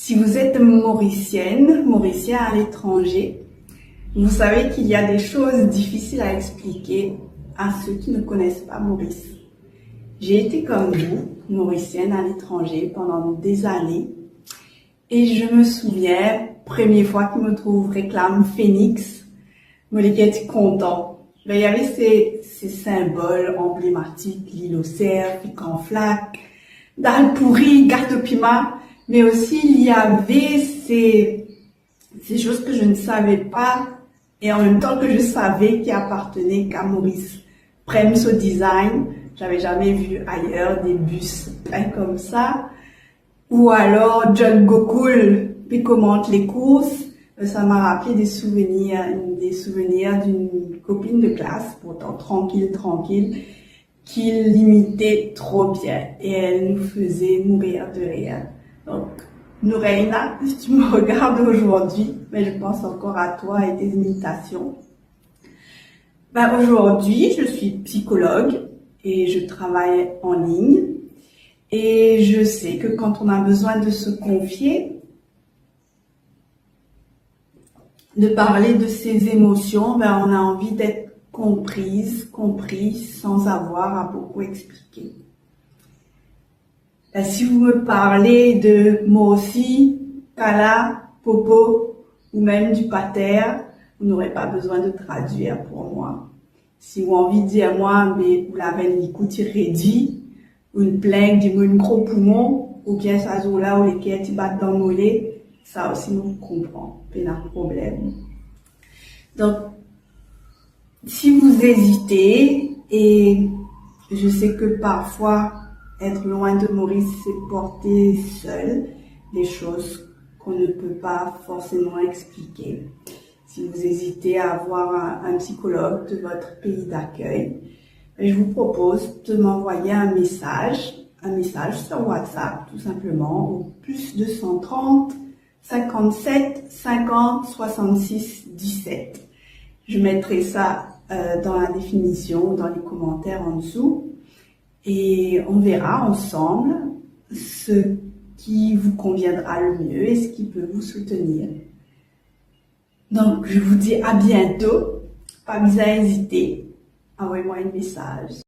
Si vous êtes mauricienne, mauricien à l'étranger, vous savez qu'il y a des choses difficiles à expliquer à ceux qui ne connaissent pas Maurice. J'ai été comme vous, mauricienne à l'étranger pendant des années, et je me souviens, première fois qu'il me trouve réclame Phoenix, me l'étais content. Mais il y avait ces symboles emblématiques, l'île aux cerfs, piquant flac, dalle pourrie, gâteau piment, mais aussi il y avait ces choses que je ne savais pas et en même temps que je savais qui appartenaient qu'à Maurice. Premso Design, j'avais jamais vu ailleurs des bus comme ça. Ou alors John Gokul qui commente les courses. Ça m'a rappelé des souvenirs d'une copine de classe, pourtant tranquille, qui l'imitait trop bien et elle nous faisait mourir de rire. Donc, Noureina, si tu me regardes aujourd'hui, mais je pense encore à toi et tes imitations. Aujourd'hui, je suis psychologue et je travaille en ligne. Et je sais que quand on a besoin de se confier, de parler de ses émotions, on a envie d'être compris sans avoir à beaucoup expliquer. Si vous me parlez de moi aussi, Kala, Popo ou même du pater, vous n'aurez pas besoin de traduire pour moi. Si vous avez envie de dire moi, mais vous l'avez écouté réduit, ou une plainte du gros poumon, ou bien ça joue là où les quêtes battent dans le mollet, ça aussi nous comprend, pas de problème. Donc, si vous hésitez, et je sais que parfois, être loin de Maurice, c'est porter seul des choses qu'on ne peut pas forcément expliquer. Si vous hésitez à avoir un psychologue de votre pays d'accueil, je vous propose de m'envoyer un message sur WhatsApp, tout simplement, au plus 230 57 50 66 17. Je mettrai ça dans la définition, dans les commentaires en dessous. Et on verra ensemble ce qui vous conviendra le mieux et ce qui peut vous soutenir. Donc, je vous dis à bientôt. Pas besoin d'hésiter. Envoyez-moi un message.